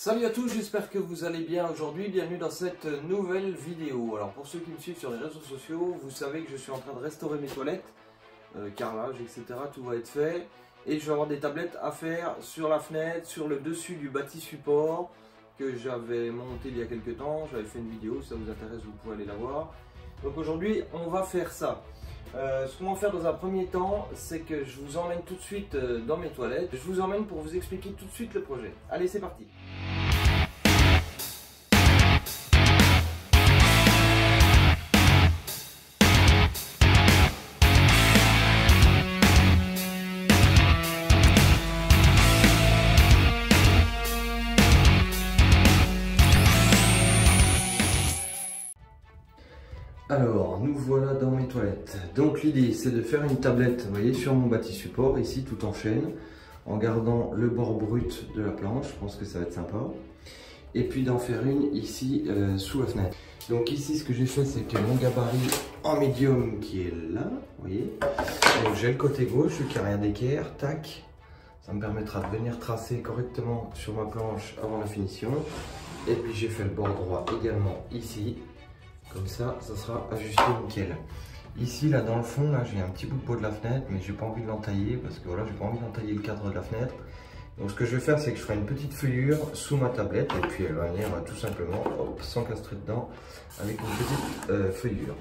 Salut à tous, j'espère que vous allez bien aujourd'hui, bienvenue dans cette nouvelle vidéo. Alors pour ceux qui me suivent sur les réseaux sociaux, vous savez que je suis en train de restaurer mes toilettes, carrelage, etc. Tout va être fait. Et je vais avoir des tablettes à faire sur la fenêtre, sur le dessus du bâti support que j'avais monté il y a quelques temps. J'avais fait une vidéo, si ça vous intéresse vous pouvez aller la voir. Donc aujourd'hui on va faire ça. Ce qu'on va faire dans un premier temps, c'est que je vous emmène tout de suite dans mes toilettes. Je vous emmène pour vous expliquer tout de suite le projet. Allez, c'est parti! Alors, nous voilà dans mes toilettes. Donc l'idée, c'est de faire une tablette, vous voyez, sur mon bâti support, ici, tout en chaîne, en gardant le bord brut de la planche, je pense que ça va être sympa. Et puis d'en faire une ici, sous la fenêtre. Donc ici, ce que j'ai fait, c'est que mon gabarit en médium qui est là, vous voyez. Donc j'ai le côté gauche, le carrière d'équerre, tac. Ça me permettra de venir tracer correctement sur ma planche avant la finition. Et puis j'ai fait le bord droit également ici. Comme ça, ça sera ajusté nickel. Ici, là, dans le fond, là, j'ai un petit bout de peau de la fenêtre, mais j'ai pas envie de l'entailler parce que voilà, j'ai pas envie d'entailler le cadre de la fenêtre. Donc, ce que je vais faire, c'est que je ferai une petite feuillure sous ma tablette et puis elle va venir tout simplement, hop, s'encastrer dedans avec une petite feuillure.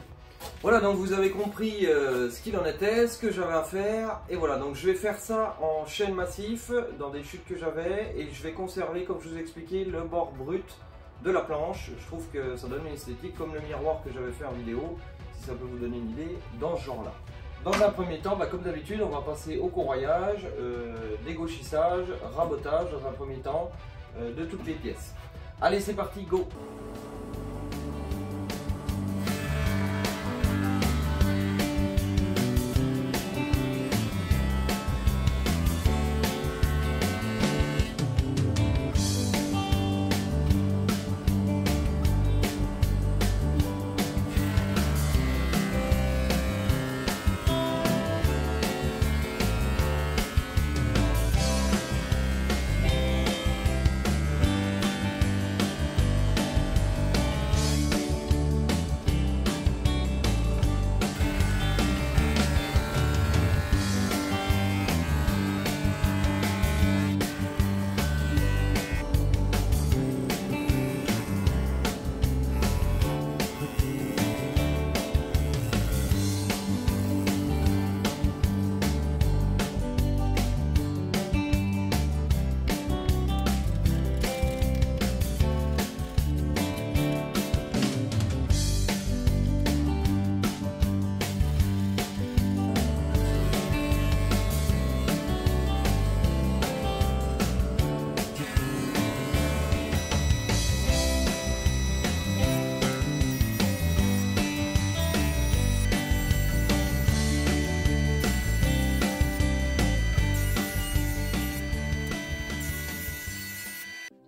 Voilà, donc vous avez compris ce qu'il en était, ce que j'avais à faire. Et voilà, donc je vais faire ça en chêne massif dans des chutes que j'avais et je vais conserver, comme je vous ai expliqué, le bord brut de la planche. Je trouve que ça donne une esthétique comme le miroir que j'avais fait en vidéo, si ça peut vous donner une idée dans ce genre là. Dans un premier temps, comme d'habitude, on va passer au corroyage, dégauchissage, rabotage dans un premier temps de toutes les pièces. Allez, c'est parti, go!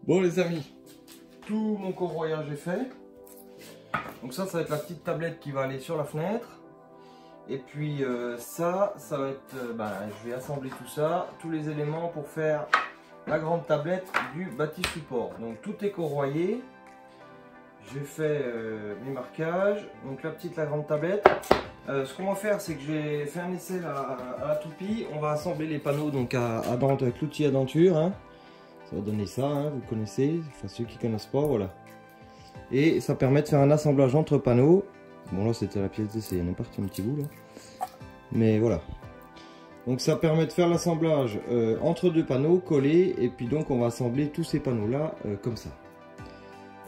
Bon les amis, tout mon corroyage est fait. Donc ça va être la petite tablette qui va aller sur la fenêtre. Et puis ça va être, je vais assembler tout ça, tous les éléments pour faire la grande tablette du bâti support. Donc tout est corroyé. J'ai fait mes marquages, donc la grande tablette. Ce qu'on va faire, c'est que j'ai fait un essai à la toupie. On va assembler les panneaux donc à dent avec l'outil à denture. Hein. Ça va donner ça, hein, vous connaissez, enfin ceux qui connaissent pas, voilà. Et ça permet de faire un assemblage entre panneaux. Bon là c'était la pièce d'essai, il en est parti un petit bout là. Mais voilà. Donc ça permet de faire l'assemblage entre deux panneaux collés. Et puis donc on va assembler tous ces panneaux là comme ça.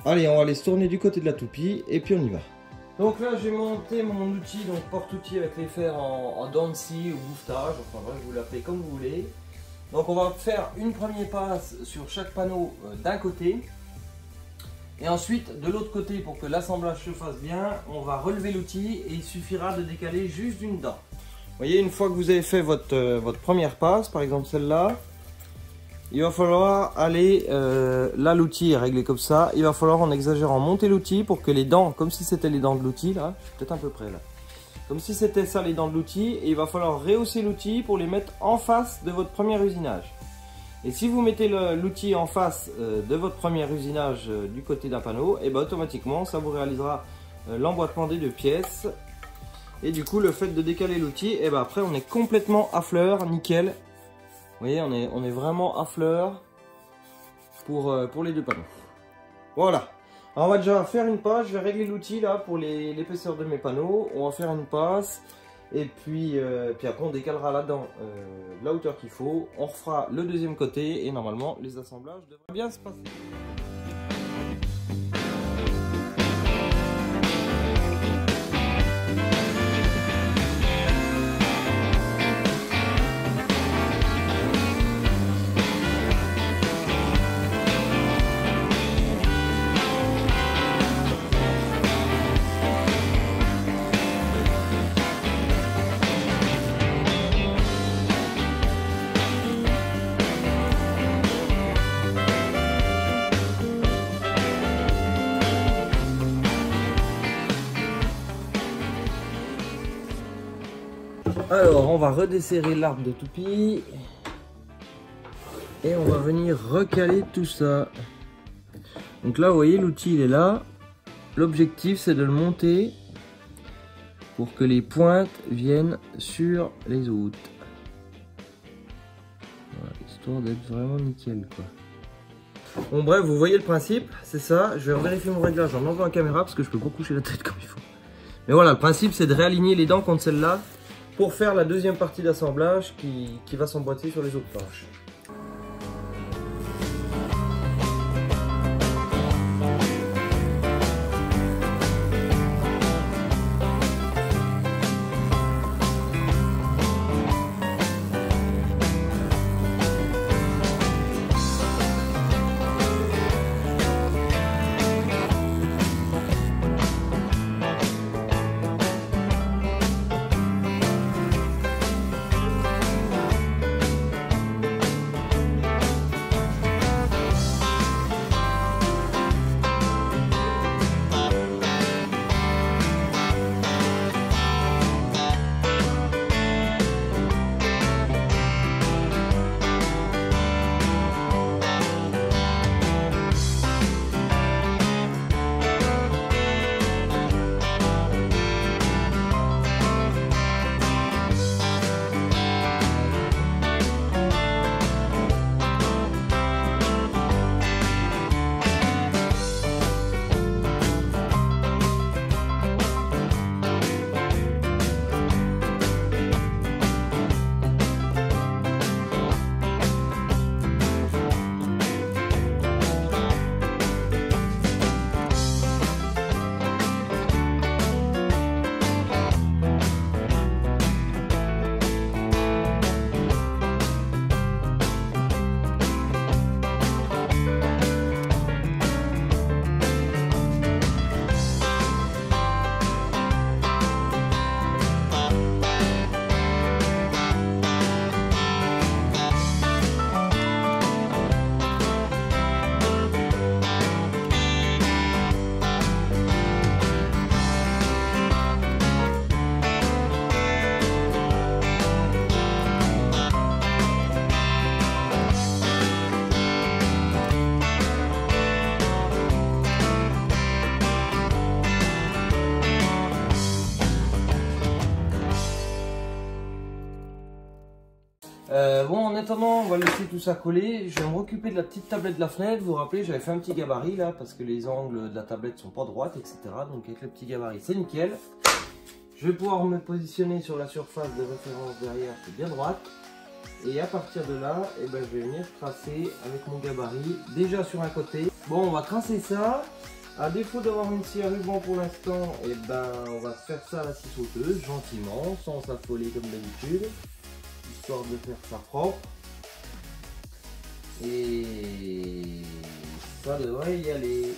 Allez, on va aller se tourner du côté de la toupie et puis on y va. Donc là j'ai monté mon outil, donc porte-outil avec les fers en dents de scie ou bouffetage, enfin bref, vous l'appelez comme vous voulez. Donc on va faire une première passe sur chaque panneau d'un côté. Et ensuite de l'autre côté, pour que l'assemblage se fasse bien, on va relever l'outil et il suffira de décaler juste d'une dent. Vous voyez, une fois que vous avez fait votre première passe, par exemple celle-là, il va falloir aller, là l'outil est réglé comme ça, il va falloir en exagérant monter l'outil pour que les dents, comme si c'était les dents de l'outil, là, je suis peut-être un peu près là. Comme si c'était ça les dents de l'outil, et il va falloir rehausser l'outil pour les mettre en face de votre premier usinage. Et si vous mettez l'outil en face de votre premier usinage du côté d'un panneau, et ben automatiquement ça vous réalisera l'emboîtement des deux pièces. Et du coup le fait de décaler l'outil, et ben après on est complètement à fleur, nickel. Vous voyez, on est vraiment à fleur pour les deux panneaux. Voilà. Alors on va déjà faire une passe, je vais régler l'outil là pour l'épaisseur de mes panneaux. On va faire une passe et puis après on décalera là-dedans la hauteur qu'il faut. On refera le deuxième côté et normalement les assemblages devraient bien se passer. Alors, on va redesserrer l'arbre de toupie et on va venir recaler tout ça. Donc là, vous voyez, l'outil il est là. L'objectif, c'est de le monter pour que les pointes viennent sur les autres. Voilà, histoire d'être vraiment nickel, quoi. Bon, bref, vous voyez le principe, c'est ça. Je vais vérifier mon réglage en enlevant la caméra parce que je peux pas coucher la tête comme il faut. Mais voilà, le principe, c'est de réaligner les dents contre celle-là pour faire la deuxième partie d'assemblage qui va s'emboîter sur les autres planches. Bon, en attendant, on va laisser tout ça coller. Je vais me occuper de la petite tablette de la fenêtre. Vous vous rappelez, j'avais fait un petit gabarit là parce que les angles de la tablette sont pas droites, etc. Donc avec le petit gabarit, c'est nickel. Je vais pouvoir me positionner sur la surface de référence derrière qui est bien droite. Et à partir de là, eh ben, je vais venir tracer avec mon gabarit déjà sur un côté. Bon, on va tracer ça. À défaut d'avoir une scie à ruban pour l'instant, eh ben, on va faire ça à la scie sauteuse, gentiment, sans s'affoler comme d'habitude. Histoire de faire ça propre. Et ça devrait y aller.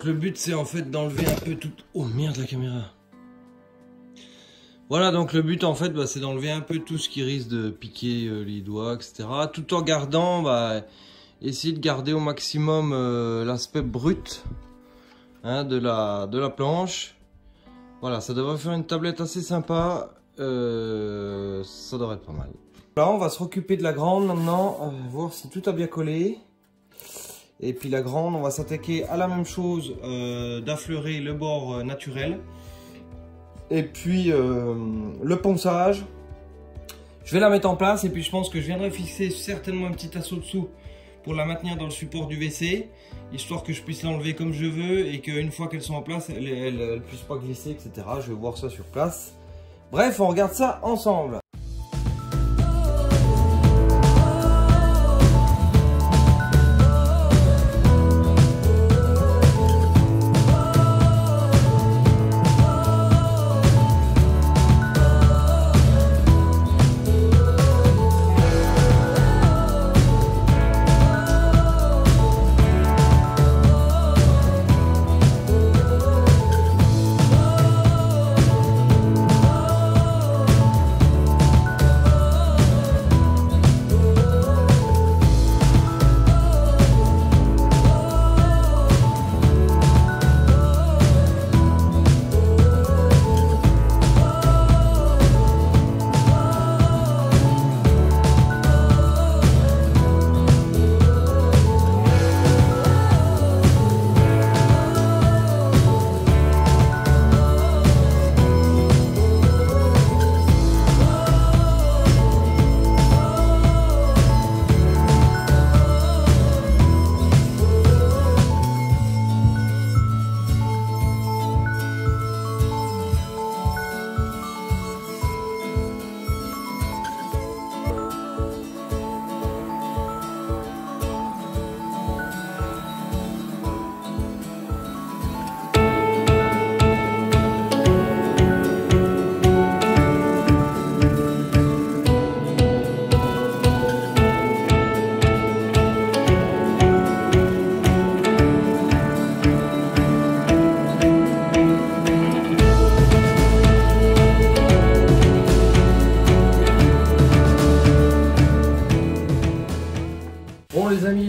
donc le but c'est en fait d'enlever un peu tout... Oh merde la caméra. Voilà, donc le but en fait bah, c'est d'enlever un peu tout ce qui risque de piquer les doigts, etc. Tout en gardant, bah, essayer de garder au maximum l'aspect brut hein, de la planche. Voilà, ça devrait faire une tablette assez sympa, ça devrait être pas mal. Là on va se reccuper de la grande maintenant, voir si tout a bien collé. Et puis la grande, on va s'attaquer à la même chose, d'affleurer le bord naturel. Et puis le ponçage, je vais la mettre en place et puis je pense que je viendrai fixer certainement un petit assaut dessous pour la maintenir dans le support du WC, histoire que je puisse l'enlever comme je veux et qu'une fois qu'elles sont en place, elles ne puissent pas glisser, etc. Je vais voir ça sur place. Bref, on regarde ça ensemble.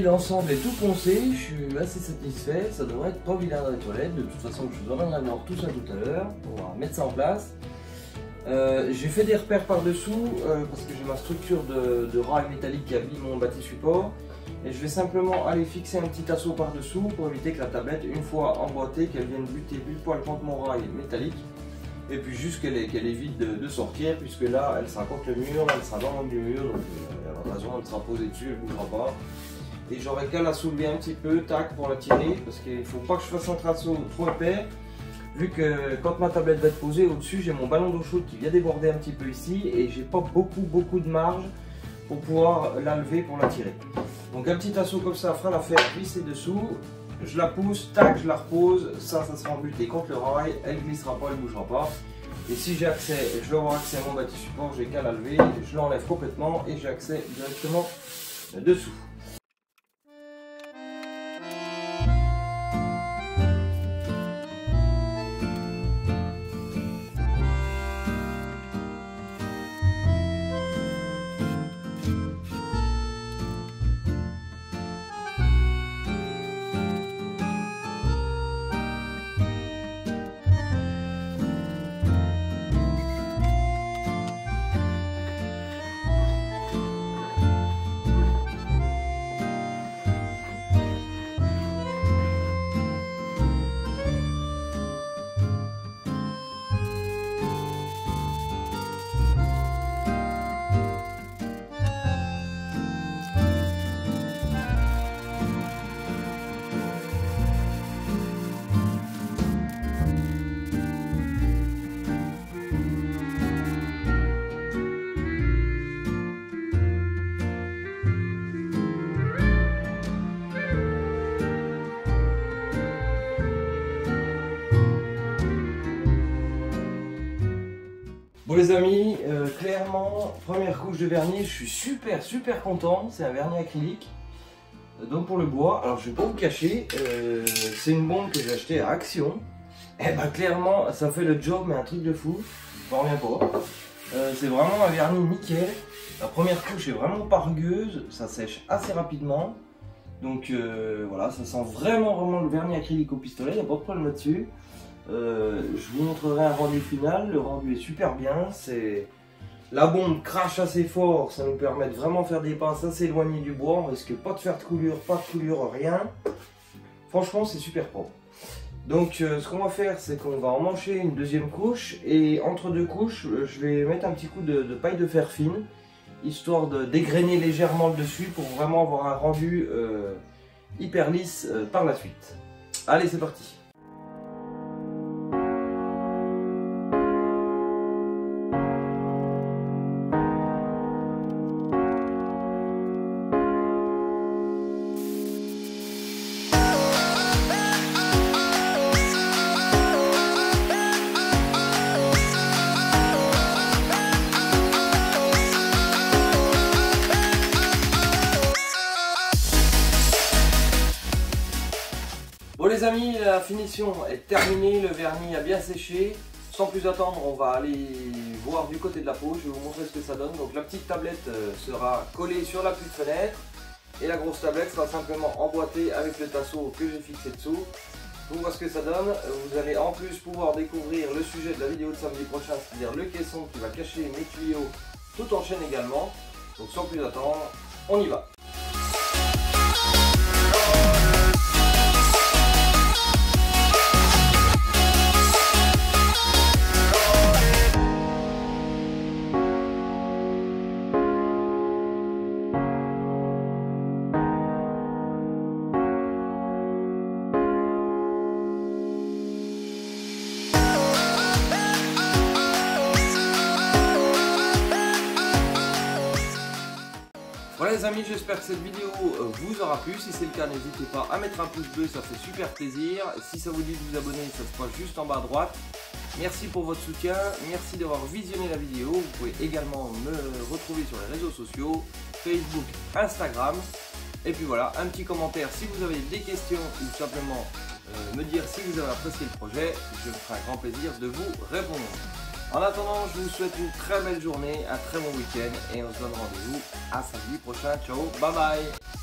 L'ensemble est tout poncé, je suis assez satisfait, ça devrait être pas vilain dans les toilettes, de toute façon je vous donnerai tout ça tout à l'heure, on va mettre ça en place. J'ai fait des repères par dessous parce que j'ai ma structure de rail métallique qui habille mon bâti support et je vais simplement aller fixer un petit assaut par dessous pour éviter que la tablette, une fois emboîtée, qu'elle vienne buter pile poil contre mon rail métallique et puis juste qu'elle évite de sortir, puisque là elle sera contre le mur, elle sera dans l'angle du mur, donc à la raison elle sera posée dessus, elle ne bougera pas. Et j'aurai qu'à la soulever un petit peu, tac, pour la tirer, parce qu'il ne faut pas que je fasse un traceau trop épais, vu que quand ma tablette va être posée au-dessus, j'ai mon ballon d'eau chaude qui vient déborder un petit peu ici, et j'ai pas beaucoup de marge pour pouvoir la lever pour la tirer. Donc un petit assaut comme ça fera l'affaire, glisser dessous, je la pousse, tac, je la repose, ça sera embuté contre le rail, elle glissera pas, elle bougera pas. Et si j'ai accès, je vais avoir accès à mon bâti support, j'ai qu'à la lever, je l'enlève complètement et j'ai accès directement dessous. Bon les amis, clairement, première couche de vernis, je suis super content, c'est un vernis acrylique. Donc pour le bois, alors je vais pas vous cacher, c'est une bombe que j'ai achetée à Action. Et bah clairement ça fait le job, mais un truc de fou, je m'en reviens pas. C'est vraiment un vernis nickel. La première couche est vraiment pas rugueuse, ça sèche assez rapidement. Donc voilà, ça sent vraiment le vernis acrylique au pistolet, il n'y a pas de problème là-dessus. Je vous montrerai un rendu final, le rendu est super bien. La bombe crache assez fort, ça nous permet de vraiment faire des pinces assez éloignées du bois, on risque pas de faire de coulure, rien. Franchement c'est super propre. Donc ce qu'on va faire, c'est qu'on va emmancher une deuxième couche, et entre deux couches je vais mettre un petit coup de paille de fer fine, histoire de dégrainer légèrement le dessus pour vraiment avoir un rendu hyper lisse par la suite. Allez, c'est parti. Bon les amis, la finition est terminée, le vernis a bien séché. Sans plus attendre, on va aller voir du côté de la peau, je vais vous montrer ce que ça donne. Donc la petite tablette sera collée sur la petite fenêtre et la grosse tablette sera simplement emboîtée avec le tasseau que j'ai fixé dessous. Pour voir ce que ça donne, vous allez en plus pouvoir découvrir le sujet de la vidéo de samedi prochain, c'est-à-dire le caisson qui va cacher mes tuyaux tout en chaîne également. Donc sans plus attendre, on y va. Voilà les amis, j'espère que cette vidéo vous aura plu. Si c'est le cas, n'hésitez pas à mettre un pouce bleu, ça fait super plaisir. Si ça vous dit de vous abonner, ça se passe juste en bas à droite. Merci pour votre soutien, merci d'avoir visionné la vidéo. Vous pouvez également me retrouver sur les réseaux sociaux, Facebook, Instagram. Et puis voilà, un petit commentaire si vous avez des questions ou simplement me dire si vous avez apprécié le projet. Je me ferai un grand plaisir de vous répondre. En attendant, je vous souhaite une très belle journée, un très bon week-end et on se donne rendez-vous à samedi prochain. Ciao, bye bye.